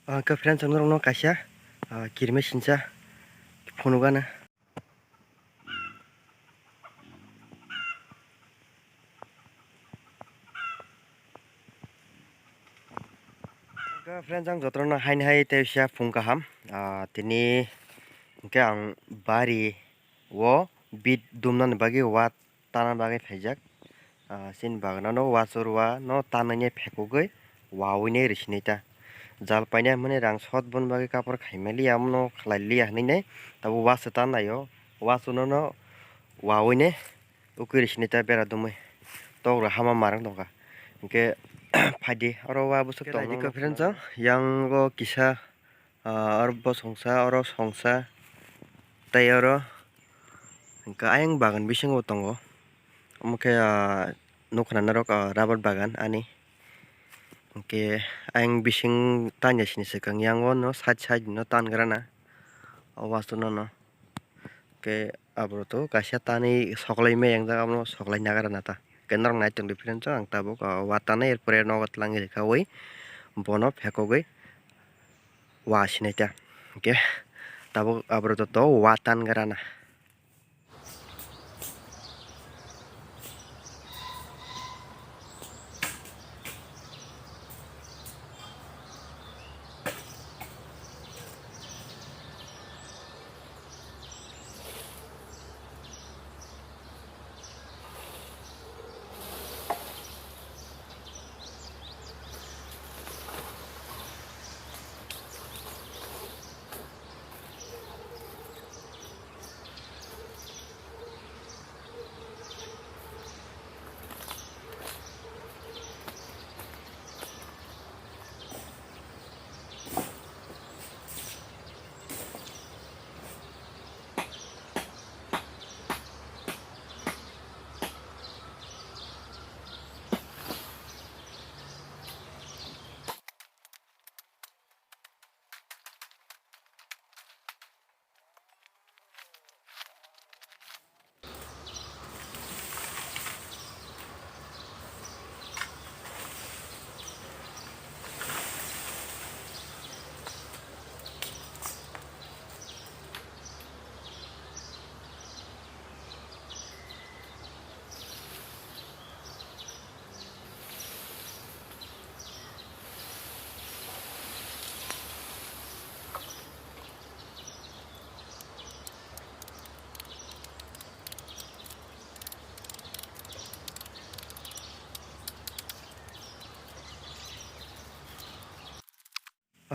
Ke friends ang nurong no kasya kirme sincha phonugana ke friends ang jotro no hain hai te sya phungkaham tini ke ang bari wo bit dumnan bagi wat tana bagi phaijak sin bagna no wasurwa no tanane phekugoi wawine risnita jal paina mane rang sot bon bagi kapor khaimali amno khlaili hanine tabu was tan nayo wasuno no wawine ukuri risnita bera dumai tora hama marang dongka ke phadi oro wa busuk tong no friends yang go kisa arbo songsa oro songsa tai oro ka ayang bagan bisingo tongo omoke nokna narok rubber bagan ani ke ayang bising tanya sini sekang yang no side no tan grana awas no no ke abro to kasya tani soklai me yang jaga no soklai nagara nata kenarong nai tong difference ang tabuk watane erpore nogot langi kawai bono phekogoi wa sinaita ke tabuk abro to watan grana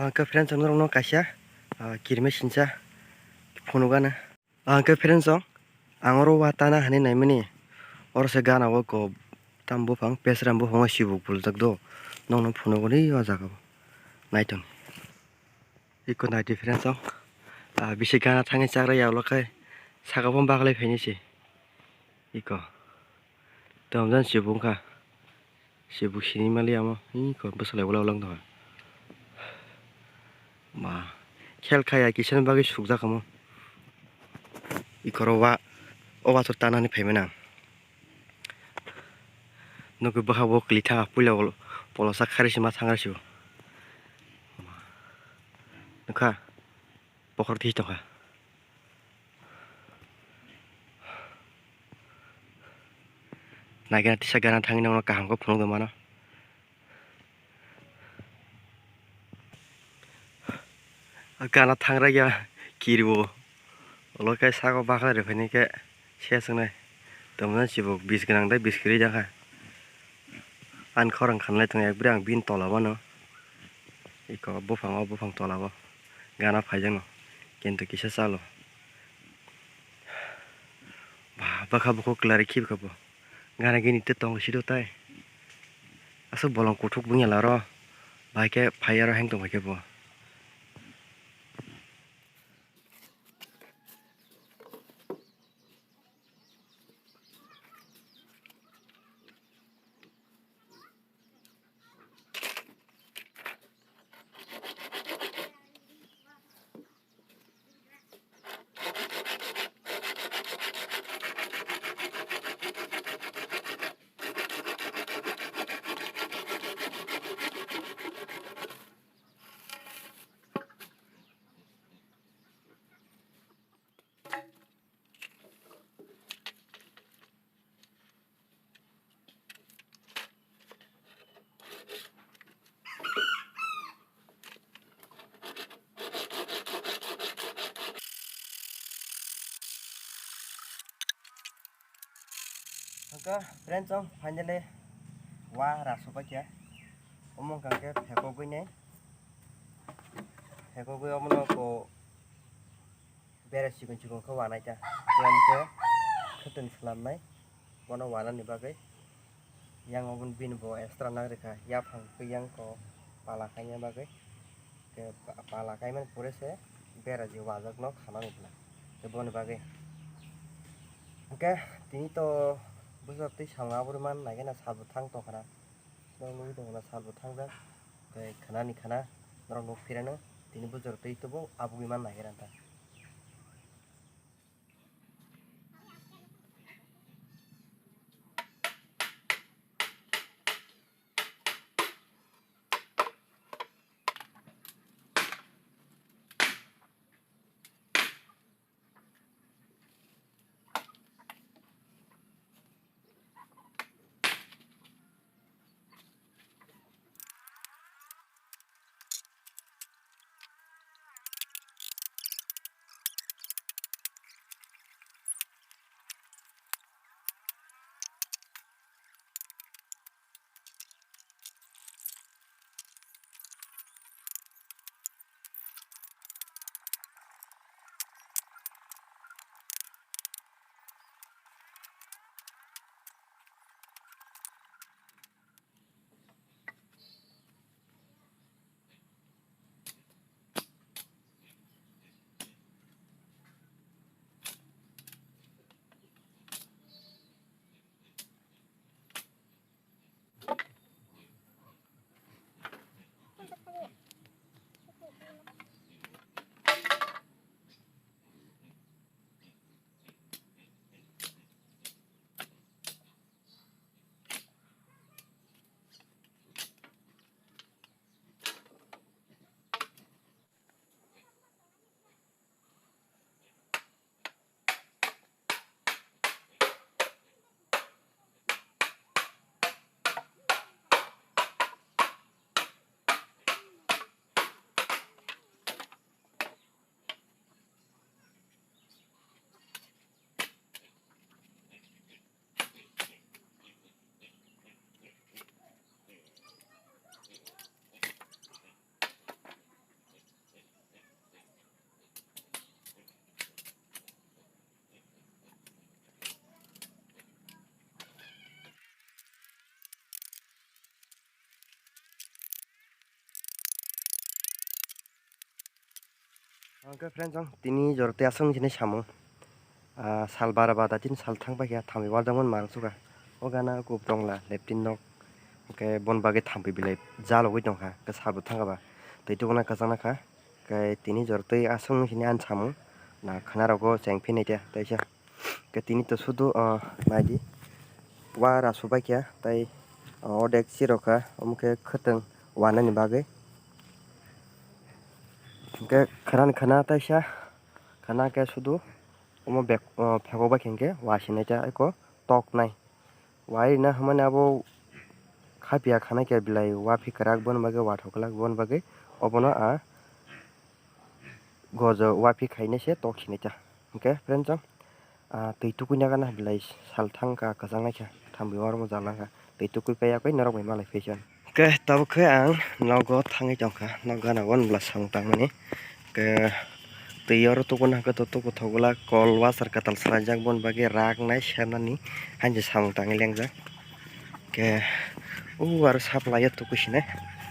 ke friends ang nurong no kasya kirme sincha phonugana ke friends angoro watana hani naimani oro se gana wo ko tambo phang pesram bo phang sibu puljak do nong no phunugoni wa jaga naitong iko na difference bisi gana thangi chagra yawlo kai sagapon baglai phainisi iko tomjan sibungka sibu sini mali amo iko bosalai ulang ulang dong ma khel khaya kisan bagi sukja kamo ikoro wa owa to tanani phaimena nuku baha bo klitha puila polosa kharisi ma thangarsibo nuka pokhor thi toka nagena tisa gana thangi nang kaham ko phunung mano gana thangra ya kirbo lokai sago bakha re phani ke sesnai tomna sibo bis ganang dai biskri jaka an khorang khanlai tong ekbre ang bin tola bano iko bufang tola bo gana phaijang no kintu kisa chalo bakha buko klari khib kabo gana gini te tong sido tai aso bolong kuthuk bungya laro baike phayaro heng tong baike bo friends finally wa rasu pakia omong kangke pheko gine pheko goi omono ko bere sikon sikon ko wanai ta amke khotun salamnai bono wana ni bagai yang obun bin bo extra nagrika ya phang yang ko pala kainya bagai ke pala kaiman pure se bera ji wajak no khana ngupla ke bon bagai oke tini to bujor ti sanga burman nagena sabu thang to khana no nui to na sabu thang ja ke khana ni khana norok no firana tini bujor ti to bo abugi man nagera ta oke friends tini jorte asung jine samung sal bara bada tin sal thang ba ya thami wal jamon mang suga o gana ku tongla leptin nok ke bon bage thampi bilai jalo goi tongkha ke sabu thanga ba tei to na kasana kha ke tini jorte asung jine an samung na khana rogo chengphi nei ta taisa ke tini to sudu maidi wa rasu ba kya tai odek siroka omke khotong wana ni bage ke khana taisa khana ke sudu omo bek phego ba khenge wasine ta eko tok nai wai na hamane abo khapia khana ke bilai wa phikarak bon bage wa thoklak bon bage obono gojo wa phi se tok sine ta okay friends tei tukui na gana bilai salthang ka kajang naikha thambi war mo jala ka tei tukui pa yakoi narok bai malai fesion ke tabo khe ang nogo thangai tongkha nogana gon bla sang tangmani ke tei oro tukuna ka to tuku thogla kol wasar katal srajak bon bage rak nai sanani hanje samung tangi lengjak ke aro saplai tukusine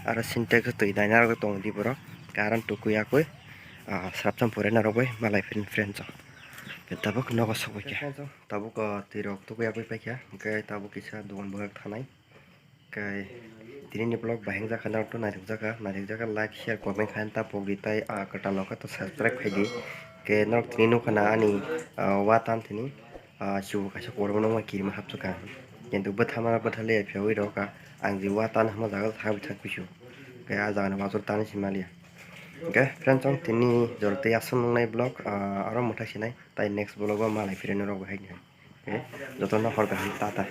aro sintex tui daina ro tong di borok karan tukui yakoi sraptham pore narok bai malai friends tabuk nogo sokoi kya tabuk tirok tukui yakoi paikya ke tabuk kisa dogan bogak thanai ke tini blog baheng jaka na to narik jaka like share comment khan ta pogi tai katal loka to subscribe khaidi ke nok tini nukhana ani watan tini chu kaisa korbo no kirma hapchuka কিন্তু bethama bethale phewoi roka angji watan hama jagal thabi thakbisu ke a jagana major tani simalia okay friends tini jorte asung nai blog aro mutha sinai tai next blog ma malai fireno rok hai okay jotono horka tata